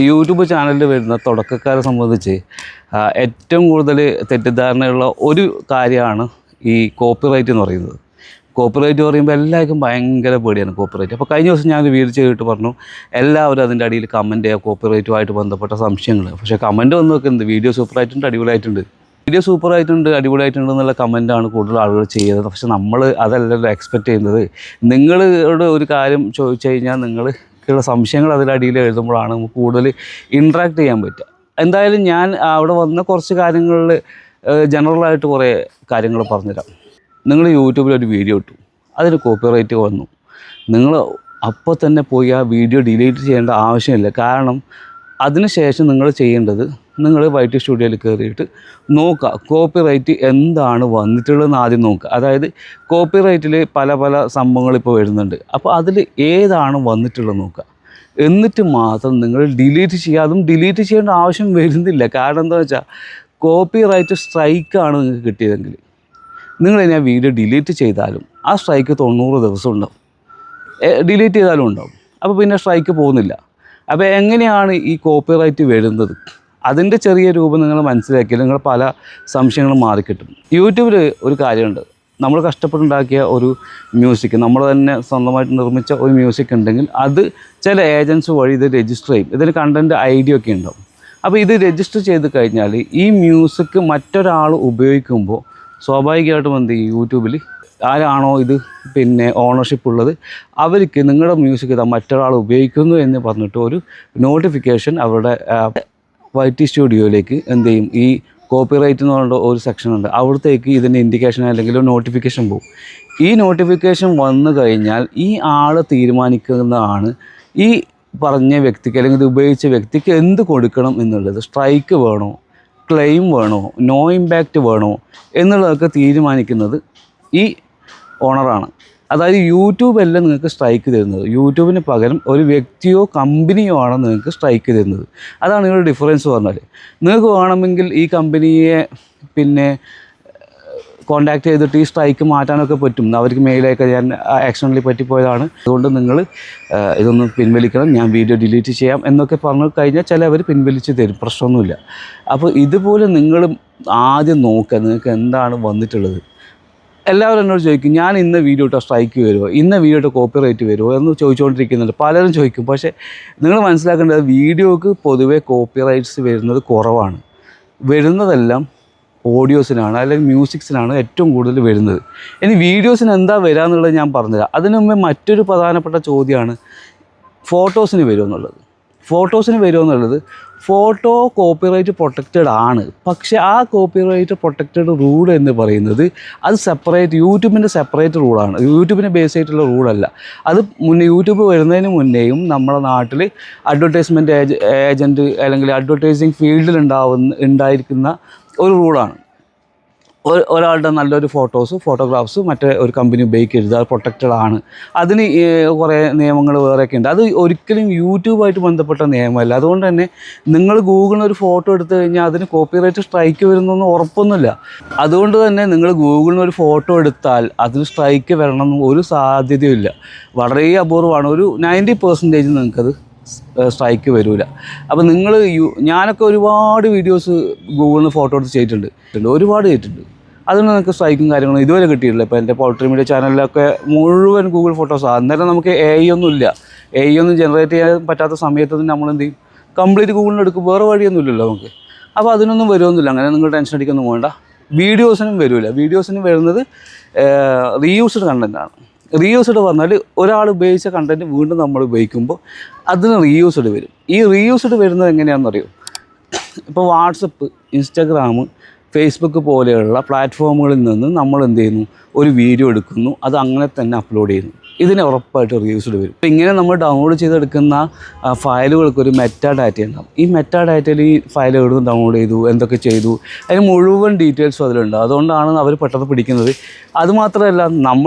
YouTube ചാനലിൽ വരുന്ന തുടക്കക്കാരെ സംബന്ധിച്ച് ഏറ്റവും കൂടുതൽ തെറ്റിദ്ധാരണയുള്ള ഒരു കാര്യമാണ് ഈ കോപ്പിറൈറ്റ് എന്ന് പറയുന്നത്. കോപ്പിറൈറ്റ് പറയുമ്പോൾ എല്ലാവർക്കും ഭയങ്കര പേടിയാണ് കോപ്പിറൈറ്റ്. അപ്പോൾ കഴിഞ്ഞ ദിവസം ഞാനൊരു വീഡിയോ ചെയ്തിട്ട് പറഞ്ഞു എല്ലാവരും അതിൻ്റെ അടിയിൽ കമൻറ്റ് ചെയ്യുക കോപ്പിറൈറ്റുമായിട്ട് ബന്ധപ്പെട്ട സംശയങ്ങൾ. പക്ഷേ കമൻറ്റ് വന്ന് നോക്കുന്നത് വീഡിയോ സൂപ്പറായിട്ടുണ്ട്, അടിപൊളിയായിട്ടുണ്ട്, വീഡിയോ സൂപ്പറായിട്ടുണ്ട്, അടിപൊളിയായിട്ടുണ്ട് എന്നുള്ള കമൻറ്റാണ് കൂടുതൽ ആളുകൾ ചെയ്യുന്നത്. പക്ഷെ നമ്മൾ അതല്ലല്ലോ എക്സ്പെക്റ്റ് ചെയ്യുന്നത്. നിങ്ങളോട് ഒരു കാര്യം ചോദിച്ചു കഴിഞ്ഞാൽ നിങ്ങൾക്കുള്ള സംശയങ്ങൾ അതിലടിയിൽ എഴുതുമ്പോഴാണ് നമുക്ക് കൂടുതൽ ഇൻട്രാക്ട് ചെയ്യാൻ പറ്റുക. എന്തായാലും ഞാൻ അവിടെ വന്ന കുറച്ച് കാര്യങ്ങളിൽ ജനറലായിട്ട് കുറേ കാര്യങ്ങൾ പറഞ്ഞുതരാം. നിങ്ങൾ യൂട്യൂബിലൊരു വീഡിയോ ഇട്ടു, അതിന് കോപ്പിറൈറ്റ് വന്നു, നിങ്ങൾ അപ്പോൾ തന്നെ പോയി ആ വീഡിയോ ഡിലീറ്റ് ചെയ്യേണ്ട ആവശ്യമില്ല. കാരണം അതിനുശേഷം നിങ്ങൾ ചെയ്യേണ്ടത് നിങ്ങൾ വൈറ്റി സ്റ്റുഡിയോയിൽ കയറിയിട്ട് നോക്കുക കോപ്പിറൈറ്റ് എന്താണ് വന്നിട്ടുള്ളതെന്ന് ആദ്യം നോക്കുക. അതായത് കോപ്പിറൈറ്റിൽ പല പല സംഭവങ്ങൾ ഇപ്പോൾ വരുന്നുണ്ട്. അപ്പോൾ അതിൽ ഏതാണ് വന്നിട്ടുള്ളത് നോക്കുക. എന്നിട്ട് മാത്രം നിങ്ങൾ ഡിലീറ്റ് ചെയ്യുക. അതും ഡിലീറ്റ് ചെയ്യേണ്ട ആവശ്യം വരുന്നില്ല. കാരണം എന്താണെന്ന് വെച്ചാൽ കോപ്പിറൈറ്റ് സ്ട്രൈക്കാണ് നിങ്ങൾക്ക് കിട്ടിയതെങ്കിൽ നിങ്ങളിനി ആ വീഡിയോ ഡിലീറ്റ് ചെയ്താലും ആ സ്ട്രൈക്ക് 90 ദിവസം ഉണ്ടാവും, ഡിലീറ്റ് ചെയ്താലും ഉണ്ടാവും. അപ്പോൾ പിന്നെ സ്ട്രൈക്ക് പോകുന്നില്ല. അപ്പോൾ എങ്ങനെയാണ് ഈ കോപ്പിറൈറ്റ് വരുന്നത്? അതിൻ്റെ ചെറിയ രൂപം നിങ്ങൾ മനസ്സിലാക്കിയാൽ നിങ്ങൾ പല സംശയങ്ങളും മാറിക്കിട്ടും. യൂട്യൂബിൽ ഒരു കാര്യമുണ്ട്, നമ്മൾ കഷ്ടപ്പെട്ടുണ്ടാക്കിയ ഒരു മ്യൂസിക്, നമ്മൾ തന്നെ സ്വന്തമായിട്ട് നിർമ്മിച്ച ഒരു മ്യൂസിക് ഉണ്ടെങ്കിൽ അത് ചില ഏജൻസ് വഴി ഇത് രജിസ്റ്റർ ചെയ്യും. ഇതിന് കണ്ടൻറ്റ് ഐഡിയ ഒക്കെ ഉണ്ടാവും. അപ്പോൾ ഇത് രജിസ്റ്റർ ചെയ്ത് കഴിഞ്ഞാൽ ഈ മ്യൂസിക് മറ്റൊരാൾ ഉപയോഗിക്കുമ്പോൾ സ്വാഭാവികമായിട്ടും എന്ത് ചെയ്യും, യൂട്യൂബിൽ ആരാണോ ഇത് ഓണർഷിപ്പ് ഉള്ളത് അവർക്ക് നിങ്ങളുടെ മ്യൂസിക് ഇതാ മറ്റൊരാൾ ഉപയോഗിക്കുന്നു എന്ന് പറഞ്ഞിട്ട് ഒരു നോട്ടിഫിക്കേഷൻ അവരുടെ വൈറ്റി സ്റ്റുഡിയോയിലേക്ക് എന്ത് ചെയ്യും, ഈ കോപ്പിറൈറ്റ് എന്ന് പറഞ്ഞ ഒരു സെക്ഷൻ ഉണ്ട്, അവിടത്തേക്ക് ഇതിൻ്റെ ഇൻഡിക്കേഷൻ അല്ലെങ്കിൽ നോട്ടിഫിക്കേഷൻ പോകും. ഈ നോട്ടിഫിക്കേഷൻ വന്നു കഴിഞ്ഞാൽ ഈ ആൾ തീരുമാനിക്കുന്നതാണ് ഈ പറഞ്ഞ വ്യക്തിക്ക് അല്ലെങ്കിൽ ഇത് ഉപയോഗിച്ച വ്യക്തിക്ക് എന്ത് കൊടുക്കണം എന്നുള്ളത്. സ്ട്രൈക്ക് വേണോ, ക്ലെയിം വേണോ, നോ ഇമ്പാക്റ്റ് വേണോ എന്നുള്ളതൊക്കെ തീരുമാനിക്കുന്നത് ഈ ഓണറാണ്. അതായത് യൂട്യൂബ് അല്ല നിങ്ങൾക്ക് സ്ട്രൈക്ക് തരുന്നത്, യൂട്യൂബിന് പകരം ഒരു വ്യക്തിയോ കമ്പനിയോ ആണ് നിങ്ങൾക്ക് സ്ട്രൈക്ക് തരുന്നത്. അതാണ് നിങ്ങളുടെ ഡിഫറൻസ് പറഞ്ഞാൽ. നിങ്ങൾക്ക് വേണമെങ്കിൽ ഈ കമ്പനിയെ കോൺടാക്റ്റ് ചെയ്തിട്ട് ഈ സ്ട്രൈക്ക് മാറ്റാനൊക്കെ പറ്റും. അവർക്ക് മെയിലൊക്കെ ഞാൻ ആക്സിഡൻ്റലി പറ്റിപ്പോയതാണ്, അതുകൊണ്ട് നിങ്ങൾ ഇതൊന്ന് പിൻവലിക്കണം, ഞാൻ വീഡിയോ ഡിലീറ്റ് ചെയ്യാം എന്നൊക്കെ പറഞ്ഞു കഴിഞ്ഞാൽ ചിലവർ പിൻവലിച്ച് തരും, പ്രശ്നമൊന്നുമില്ല. അപ്പോൾ ഇതുപോലെ നിങ്ങൾ ആദ്യം നോക്കുക നിങ്ങൾക്ക് എന്താണ് വന്നിട്ടുള്ളത്. എല്ലാവരും എന്നോട് ചോദിക്കും ഞാൻ ഇന്ന വീഡിയോ ഇട്ടാൽ സ്ട്രൈക്ക് വരുമോ, ഇന്ന വീഡിയോ ഇട്ട് കോപ്പിറൈറ്റ് വരുമോ എന്ന് ചോദിച്ചുകൊണ്ടിരിക്കുന്നുണ്ട്. പലരും ചോദിക്കും. പക്ഷേ നിങ്ങൾ മനസ്സിലാക്കേണ്ടത് വീഡിയോക്ക് പൊതുവേ കോപ്പിറൈറ്റ്സ് വരുന്നത് കുറവാണ്. വരുന്നതെല്ലാം ഓഡിയോസിനാണ് അല്ലെങ്കിൽ മ്യൂസിക്സിനാണ് ഏറ്റവും കൂടുതൽ വരുന്നത്. ഇനി വീഡിയോസിന് എന്താ വരിക എന്നുള്ളത് ഞാൻ പറഞ്ഞുതരാം. അതിനു മുമ്പേ മറ്റൊരു പ്രധാനപ്പെട്ട ചോദ്യമാണ് ഫോട്ടോസിന് വരുമോ എന്നുള്ളത്. ഫോട്ടോസിന് വരുമോ എന്നുള്ളത്, ഫോട്ടോ കോപ്പിറൈറ്റ് പ്രൊട്ടക്റ്റഡ് ആണ്. പക്ഷേ ആ കോപ്പിറൈറ്റ് പ്രൊട്ടക്റ്റഡ് റൂൾ എന്ന് പറയുന്നത് അത് സെപ്പറേറ്റ്, യൂട്യൂബിൻ്റെ സെപ്പറേറ്റ് റൂളാണ്, യൂട്യൂബിനെ ബേസ് ആയിട്ടുള്ള റൂളല്ല. അത് യൂട്യൂബ് വരുന്നതിന് മുന്നേയും നമ്മുടെ നാട്ടിൽ അഡ്വർടൈസ്മെൻറ്റ് ഏജൻറ്റ് അല്ലെങ്കിൽ അഡ്വർടൈസിങ് ഫീൽഡിൽ ഉണ്ടായിരിക്കുന്ന ഒരു റൂളാണ്. ഒരാളുടെ നല്ലൊരു ഫോട്ടോഗ്രാഫ്സ് മറ്റേ ഒരു കമ്പനി ഉപയോഗിക്കരുത്, അത് പ്രൊട്ടക്റ്റഡ് ആണ്. അതിന് കുറേ നിയമങ്ങൾ വേറെയൊക്കെ ഉണ്ട്. അത് ഒരിക്കലും യൂട്യൂബായിട്ട് ബന്ധപ്പെട്ട നിയമമല്ല. അതുകൊണ്ട് തന്നെ നിങ്ങൾ ഗൂഗിളിൽ ഒരു ഫോട്ടോ എടുത്തു കഴിഞ്ഞാൽ അതിന് കോപ്പിറൈറ്റ് സ്ട്രൈക്ക് വരുന്നൊന്നും ഉറപ്പൊന്നുമില്ല. അതുകൊണ്ട് തന്നെ നിങ്ങൾ ഗൂഗിളിൽ ഒരു ഫോട്ടോ എടുത്താൽ അതിന് സ്ട്രൈക്ക് വരണമെന്നും ഒരു സാധ്യതയുമില്ല. വളരെ അപൂർവമാണ്. ഒരു 90% നിങ്ങൾക്കത് സ്ട്രൈക്ക് വരില്ല. അപ്പോൾ ഞാനൊക്കെ ഒരുപാട് വീഡിയോസ് ഗൂഗിളിൽ നിന്ന് ഫോട്ടോ എടുത്ത് ചെയ്തിട്ടുണ്ട്, ഒരുപാട് ചെയ്തിട്ടുണ്ട്. അതുകൊണ്ട് നിങ്ങൾക്ക് സ്ട്രൈക്കും കാര്യങ്ങളും ഇതുവരെ കിട്ടിയിട്ടില്ല. ഇപ്പോൾ എൻ്റെ പൗൾട്രി മീഡിയ ചാനലിലൊക്കെ മുഴുവൻ ഗൂഗിൾ ഫോട്ടോസാണ്. അന്നേരം നമുക്ക് AI ഒന്നുമില്ല. AI ഒന്നും ജനറേറ്റ് ചെയ്യാൻ പറ്റാത്ത സമയത്ത് നമ്മൾ എന്ത് ചെയ്യും, കംപ്ലീറ്റ് ഗൂഗിളിൽ എടുക്കും. വേറെ വഴിയൊന്നുമില്ലല്ലോ നമുക്ക്. അപ്പോൾ അതിനൊന്നും വരുമൊന്നുമില്ല. അങ്ങനെ നിങ്ങൾ ടെൻഷൻ അടിക്കൊന്നും വേണ്ട. വീഡിയോസിനും വരില്ല. വീഡിയോസിന് വരുന്നത് റീയൂസ്ഡ് കണ്ടൻറ്റാണ്. റീയൂസ്ഡ് പറഞ്ഞാൽ ഒരാൾ ഉപയോഗിച്ച കണ്ടൻറ്റ് വീണ്ടും നമ്മൾ ഉപയോഗിക്കുമ്പോൾ അതിന് റീയൂസ്ഡ് വരും. ഈ റീയൂസ്ഡ് വരുന്നത് എങ്ങനെയാണെന്നറിയോ? ഇപ്പോൾ വാട്സപ്പ്, ഇൻസ്റ്റാഗ്രാം, ഫേസ്ബുക്ക് പോലെയുള്ള പ്ലാറ്റ്ഫോമുകളിൽ നിന്ന് നമ്മൾ എന്ത് ചെയ്യുന്നു, ഒരു വീഡിയോ എടുക്കുന്നു, അത് അങ്ങനെ തന്നെ അപ്ലോഡ് ചെയ്യുന്നു. ഇതിന് ഉറപ്പായിട്ട് റീയൂസ്ഡ് വരും. അപ്പോൾ ഇങ്ങനെ നമ്മൾ ഡൗൺലോഡ് ചെയ്തെടുക്കുന്ന ഫയലുകൾക്കൊരു മെറ്റാ ഡാറ്റ ഉണ്ടാകും. ഈ മെറ്റാ ഡാറ്റയിൽ ഈ ഫയൽ എവിടെ നിന്ന് ഡൗൺലോഡ് ചെയ്തു, എന്തൊക്കെ ചെയ്തു, അതിന് മുഴുവൻ ഡീറ്റെയിൽസും അതിലുണ്ട്. അതുകൊണ്ടാണ് അവർ പെട്ടെന്ന് പിടിക്കുന്നത്. അതുമാത്രമല്ല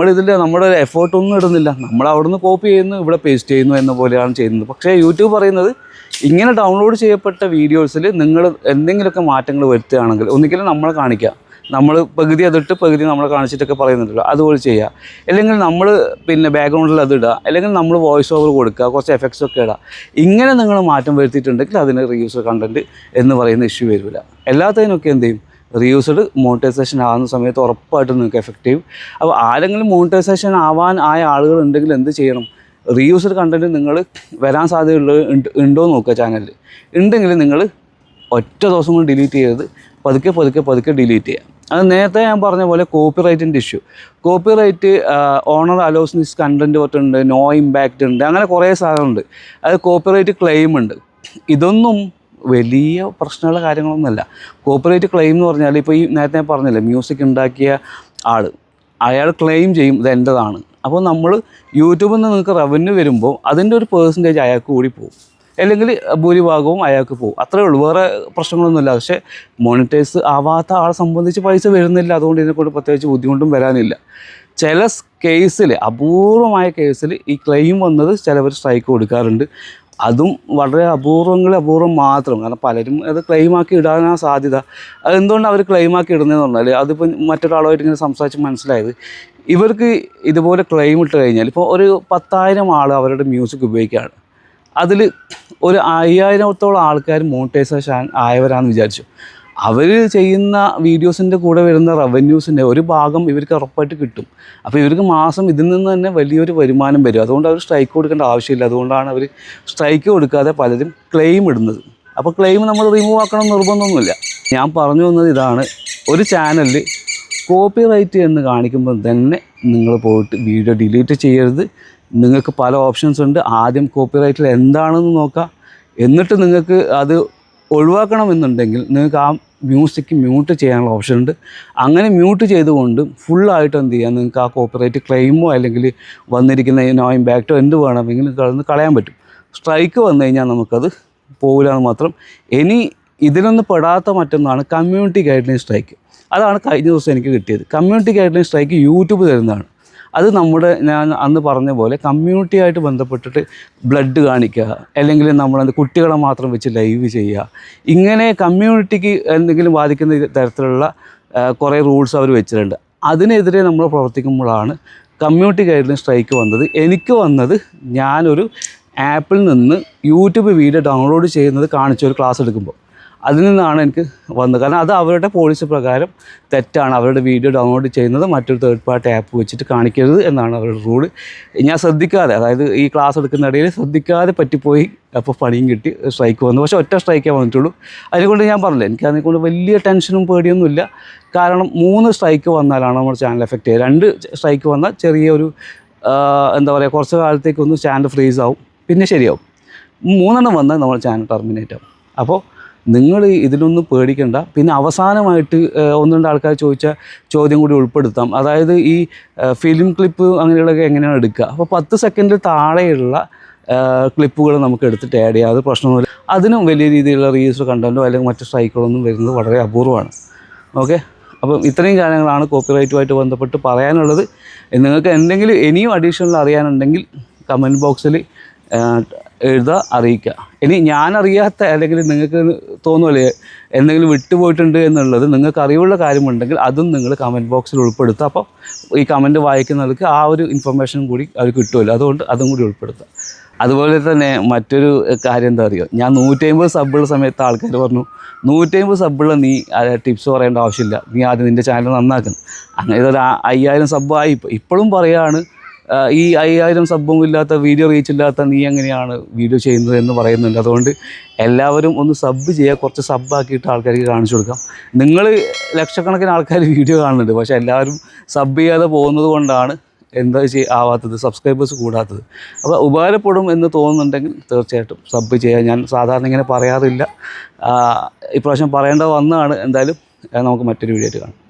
നമ്മുടെ എഫേർട്ടൊന്നും ഇടുന്നില്ല. നമ്മൾ അവിടെ നിന്ന് കോപ്പി ചെയ്യുന്നു, ഇവിടെ പേസ്റ്റ് ചെയ്യുന്നു എന്ന പോലെയാണ് ചെയ്യുന്നത്. പക്ഷേ യൂട്യൂബ് പറയുന്നത് ഇങ്ങനെ ഡൗൺലോഡ് ചെയ്യപ്പെട്ട വീഡിയോസിൽ നിങ്ങൾ എന്തെങ്കിലുമൊക്കെ മാറ്റങ്ങൾ വരുത്തുകയാണെങ്കിൽ ഒന്നിക്കലും നമ്മളെ കാണിക്കുക, നമ്മൾ പകുതി അതിട്ട് പകുതി നമ്മളെ കാണിച്ചിട്ടൊക്കെ പറയുന്നുണ്ടല്ലോ, അതുപോലെ ചെയ്യുക. അല്ലെങ്കിൽ നമ്മൾ പിന്നെ ബാക്ക്ഗ്രൗണ്ടിൽ അത് ഇടുക, അല്ലെങ്കിൽ നമ്മൾ വോയിസ് ഓവർ കൊടുക്കുക, കുറച്ച് എഫക്ട്സ് ഒക്കെ ഇടുക. ഇങ്ങനെ നിങ്ങൾ മാറ്റം വരുത്തിയിട്ടുണ്ടെങ്കിൽ അതിന് റീയൂസർ കണ്ടൻറ്റ് എന്ന് പറയുന്ന ഇഷ്യൂ വരില്ല. എല്ലാത്തിനൊക്കെ എന്ത് ചെയ്യും, റീയൂസ്ഡ് മോണിറ്റൈസേഷൻ ആകുന്ന സമയത്ത് ഉറപ്പായിട്ടും നിങ്ങൾക്ക് എഫക്റ്റ് ചെയ്യും. അപ്പോൾ ആരെങ്കിലും മോണിറ്റൈസേഷൻ ആയ ആളുകളുണ്ടെങ്കിൽ എന്ത് ചെയ്യണം, റീയൂസ്ഡ് കണ്ടൻറ്റ് നിങ്ങൾ വരാൻ സാധ്യതയുള്ളത് ഉണ്ടോ എന്ന് നോക്കുക. ചാനലിൽ ഉണ്ടെങ്കിൽ നിങ്ങൾ ഒറ്റ ദിവസം കൊണ്ട് ഡിലീറ്റ് ചെയ്യരുത്, പതുക്കെ ഡിലീറ്റ് ചെയ്യുക. അത് നേരത്തെ ഞാൻ പറഞ്ഞ പോലെ കോപ്പിറൈറ്റിൻ്റെ issue, copyright owner allows this content തൊട്ടുണ്ട്, നോ ഇമ്പാക്റ്റ് ഉണ്ട്, അങ്ങനെ കുറേ സാധനമുണ്ട്. അത് കോപ്പിറൈറ്റ് ക്ലെയിം ഉണ്ട്. ഇതൊന്നും വലിയ പ്രശ്നമുള്ള കാര്യങ്ങളൊന്നുമല്ല. കോപ്പിറൈറ്റ് ക്ലെയിം എന്ന് പറഞ്ഞാൽ ഇപ്പോൾ ഈ നേരത്തെ ഞാൻ പറഞ്ഞില്ലേ, മ്യൂസിക് ഉണ്ടാക്കിയ അയാൾ ക്ലെയിം ചെയ്യും ഇത് എൻ്റെതാണ്. അപ്പോൾ നമ്മൾ യൂട്യൂബിൽ നിന്ന് നിങ്ങൾക്ക് റവന്യൂ വരുമ്പോൾ അതിൻ്റെ ഒരു പെർസെൻറ്റേജ് അയാൾക്ക് കൂടി പോകും, അല്ലെങ്കിൽ ഭൂരിഭാഗവും അയാൾക്ക് പോകും. അത്രേ ഉള്ളൂ, വേറെ പ്രശ്നങ്ങളൊന്നുമില്ല. പക്ഷേ മോണിറ്റൈസ് ആവാത്ത ആളെ സംബന്ധിച്ച് പൈസ വരുന്നില്ല, അതുകൊണ്ട് ഇതിനെക്കൊണ്ട് പ്രത്യേകിച്ച് ബുദ്ധിമുട്ടും വരാനില്ല. ചില കേസിൽ, അപൂർവമായ കേസിൽ ഈ ക്ലെയിം വന്നത് ചിലവർ സ്ട്രൈക്ക് കൊടുക്കാറുണ്ട്. അതും വളരെ അപൂർവം മാത്രം. കാരണം പലരും അത് ക്ലെയിമാക്കി ഇടാനാണ് സാധ്യത. അതെന്തുകൊണ്ട് അവർ ക്ലെയിമാക്കി ഇടുന്നതെന്ന് പറഞ്ഞാൽ, അതിപ്പോൾ മറ്റൊരാളുമായിട്ട് ഇങ്ങനെ സംസാരിച്ച് മനസ്സിലായത്, ഇവർക്ക് ഇതുപോലെ ക്ലെയിം ഇട്ട് കഴിഞ്ഞാൽ, ഇപ്പോൾ ഒരു 10,000 ആൾ അവരുടെ മ്യൂസിക് ഉപയോഗിക്കുകയാണ്, അതിൽ ഒരു 5,000-ഓളം ആൾക്കാർ മോണിറ്റൈസേഷൻ ആയവരാണെന്ന് വിചാരിച്ചു. അവർ ചെയ്യുന്ന വീഡിയോസിൻ്റെ കൂടെ വരുന്ന റവന്യൂസിൻ്റെ ഒരു ഭാഗം ഇവർക്ക് ഉറപ്പായിട്ട് കിട്ടും. അപ്പോൾ ഇവർക്ക് മാസം ഇതിൽ നിന്ന് തന്നെ വലിയൊരു വരുമാനം വരും. അതുകൊണ്ട് അവർ സ്ട്രൈക്ക് കൊടുക്കേണ്ട ആവശ്യമില്ല. അതുകൊണ്ടാണ് അവർ സ്ട്രൈക്ക് കൊടുക്കാതെ പലരും ക്ലെയിം ഇടുന്നത്. അപ്പോൾ ക്ലെയിം നമ്മൾ റിമൂവ് ആക്കണം നിർബന്ധമൊന്നുമില്ല. ഞാൻ പറഞ്ഞു വന്നത് ഇതാണ്, ഒരു ചാനലിൽ കോപ്പിറൈറ്റ് എന്ന് കാണിക്കുമ്പോൾ തന്നെ നിങ്ങൾ പോയിട്ട് വീഡിയോ ഡിലീറ്റ് ചെയ്യരുത്. നിങ്ങൾക്ക് പല ഓപ്ഷൻസ് ഉണ്ട്. ആദ്യം കോപ്പിറൈറ്റിൽ എന്താണെന്ന് നോക്കുക, എന്നിട്ട് നിങ്ങൾക്ക് അത് ഒഴിവാക്കണമെന്നുണ്ടെങ്കിൽ നിങ്ങൾക്ക് ആ മ്യൂസിക് മ്യൂട്ട് ചെയ്യാനുള്ള ഓപ്ഷൻ ഉണ്ട്. അങ്ങനെ മ്യൂട്ട് ചെയ്തുകൊണ്ട് ഫുള്ളായിട്ട് എന്ത് ചെയ്യുക, നിങ്ങൾക്ക് ആ കോപ്പിറൈറ്റ് ക്ലെയിമോ അല്ലെങ്കിൽ വന്നിരിക്കുന്ന നോ ഇമ്പാക്റ്റോ എന്ത് വേണമെങ്കിൽ നിങ്ങൾക്ക് അതൊന്ന് കളയാൻ പറ്റും. സ്ട്രൈക്ക് വന്നു കഴിഞ്ഞാൽ നമുക്കത് പോകില്ലാന്ന് മാത്രം. ഇനി ഇതിലൊന്നും പെടാത്ത മറ്റൊന്നാണ് കമ്മ്യൂണിറ്റി ഗൈഡ് ലൈൻ സ്ട്രൈക്ക്. അതാണ് കഴിഞ്ഞ ദിവസം എനിക്ക് കിട്ടിയത്. Community guide line strike YouTube തരുന്നതാണ്. അത് നമ്മുടെ, ഞാൻ അന്ന് പറഞ്ഞ പോലെ കമ്മ്യൂണിറ്റിയായിട്ട് ബന്ധപ്പെട്ടിട്ട് ബ്ലഡ് കാണിക്കുക, അല്ലെങ്കിൽ നമ്മളത് കുട്ടികളെ മാത്രം വെച്ച് ലൈവ് ചെയ്യുക, ഇങ്ങനെ കമ്മ്യൂണിറ്റിക്ക് എന്തെങ്കിലും ബാധിക്കുന്ന തരത്തിലുള്ള കുറേ റൂൾസ് അവർ വെച്ചിട്ടുണ്ട്. അതിനെതിരെ നമ്മൾ പ്രവർത്തിക്കുമ്പോഴാണ് കമ്മ്യൂണിറ്റി ഗൈഡ് ലൈൻ സ്ട്രൈക്ക് വന്നത്. എനിക്ക് വന്നത്, ഞാനൊരു ആപ്പിൽ നിന്ന് യൂട്യൂബ് വീഡിയോ ഡൗൺലോഡ് ചെയ്യുന്നത് കാണിച്ചൊരു ക്ലാസ് എടുക്കുമ്പോൾ അതിൽ നിന്നാണ് എനിക്ക് വന്നത്. കാരണം അത് അവരുടെ പോളിസി പ്രകാരം തെറ്റാണ്. അവരുടെ വീഡിയോ ഡൗൺലോഡ് ചെയ്യുന്നത് മറ്റൊരു തേർഡ് പാർട്ടി ആപ്പ് വെച്ചിട്ട് കാണിക്കരുത് എന്നാണ് അവരുടെ റൂള്. ഞാൻ ശ്രദ്ധിക്കാതെ, അതായത് ഈ ക്ലാസ് എടുക്കുന്ന ഇടയിൽ ശ്രദ്ധിക്കാതെ പറ്റിപ്പോയി. അപ്പോൾ പണിയും കിട്ടി, സ്ട്രൈക്ക് വന്നു. പക്ഷേ ഒറ്റ സ്ട്രൈക്കേ വന്നിട്ടുള്ളൂ. അതിനെക്കൊണ്ട് ഞാൻ പറഞ്ഞില്ല, എനിക്ക് അതിനെക്കൊണ്ട് വലിയ ടെൻഷനും പേടിയൊന്നുമില്ല. കാരണം 3 സ്ട്രൈക്ക് വന്നാലാണ് നമ്മുടെ ചാനൽ എഫക്റ്റ് ചെയ്യുക. 2 സ്ട്രൈക്ക് വന്നാൽ ചെറിയൊരു എന്താ പറയുക, കുറച്ച് കാലത്തേക്കൊന്ന് ചാനൽ ഫ്രീസ് ആവും, പിന്നെ ശരിയാവും. 3 വന്നാൽ നമ്മുടെ ചാനൽ ടെർമിനേറ്റ് ആവും. അപ്പോൾ നിങ്ങൾ ഇതിലൊന്നും പേടിക്കണ്ട. പിന്നെ അവസാനമായിട്ട് 1-2 ആൾക്കാർ ചോദിച്ച ചോദ്യം കൂടി ഉൾപ്പെടുത്താം. അതായത് ഈ ഫിലിം ക്ലിപ്പ് അങ്ങനെയുള്ളതൊക്കെ എങ്ങനെയാണ് എടുക്കുക. അപ്പോൾ 10 സെക്കൻഡിൽ താഴെയുള്ള ക്ലിപ്പുകൾ നമുക്ക് എടുത്തിട്ട് ആഡ് ചെയ്യാം, അത് പ്രശ്നമൊന്നുമില്ല. അതിനും വലിയ രീതിയിലുള്ള റീൽസ് കണ്ടൻറ്റോ അല്ലെങ്കിൽ മറ്റു സ്ട്രൈക്കുകളൊന്നും വരുന്നത് വളരെ അപൂർവമാണ്. ഓക്കെ, അപ്പം ഇത്രയും കാര്യങ്ങളാണ് കോപ്പിറൈറ്റുമായിട്ട് ബന്ധപ്പെട്ട് പറയാനുള്ളത്. നിങ്ങൾക്ക് എന്തെങ്കിലും ഇനിയും അഡീഷണൽ അറിയാനുണ്ടെങ്കിൽ കമൻറ്റ് ബോക്സിൽ എഴുതുക, അറിയിക്കുക. ഇനി ഞാനറിയാത്ത അല്ലെങ്കിൽ നിങ്ങൾക്ക് തോന്നുമല്ലേ എന്തെങ്കിലും വിട്ടുപോയിട്ടുണ്ട് എന്നുള്ളത്, നിങ്ങൾക്ക് അറിവുള്ള കാര്യമുണ്ടെങ്കിൽ അതും നിങ്ങൾ കമൻറ്റ് ബോക്സിൽ ഉൾപ്പെടുത്തുക. അപ്പോൾ ഈ കമൻറ്റ് വായിക്കുന്നവർക്ക് ആ ഒരു ഇൻഫർമേഷൻ കൂടി അവർ കിട്ടുമല്ലോ, അതുകൊണ്ട് അതും കൂടി ഉൾപ്പെടുത്തുക. അതുപോലെ തന്നെ മറ്റൊരു കാര്യം എന്താ അറിയുമോ, ഞാൻ 150 സബ്ബുള്ള സമയത്ത് ആൾക്കാർ പറഞ്ഞു 150 സബ്ബുള്ള നീ ടിപ്സ് പറയേണ്ട ആവശ്യമില്ല, നീ ആദ്യം നിൻ്റെ ചാനൽ നന്നാക്കുന്നു. അങ്ങനെ ഇതൊരു 5000 സബ്ബായി. ഇപ്പോഴും പറയുകയാണ്, ഈ 5000 സബ്ബും ഇല്ലാത്ത, വീഡിയോ റീച്ച് ഇല്ലാത്ത നീ എങ്ങനെയാണ് വീഡിയോ ചെയ്യുന്നത് എന്ന് പറയുന്നുണ്ട്. അതുകൊണ്ട് എല്ലാവരും ഒന്ന് സബ്ബ് ചെയ്യുക, കുറച്ച് സബ്ബാക്കിയിട്ട് ആൾക്കാർക്ക് കാണിച്ചു കൊടുക്കാം. നിങ്ങൾ ലക്ഷക്കണക്കിന് ആൾക്കാർ വീഡിയോ കാണുന്നുണ്ട്, പക്ഷേ എല്ലാവരും സബ്ബ് ചെയ്യാതെ പോകുന്നത് കൊണ്ടാണ് എന്താ ആവാത്തത്, സബ്സ്ക്രൈബേഴ്സ് കൂടാത്തത്. അപ്പോൾ ഉപകാരപ്പെടും എന്ന് തോന്നുന്നുണ്ടെങ്കിൽ തീർച്ചയായിട്ടും സബ്ബ് ചെയ്യുക. ഞാൻ സാധാരണ ഇങ്ങനെ പറയാറില്ല, ഇപ്രാവശ്യം പറയേണ്ട വന്നതാണ്. എന്തായാലും നമുക്ക് മറ്റൊരു വീഡിയോ ആയിട്ട് കാണാം.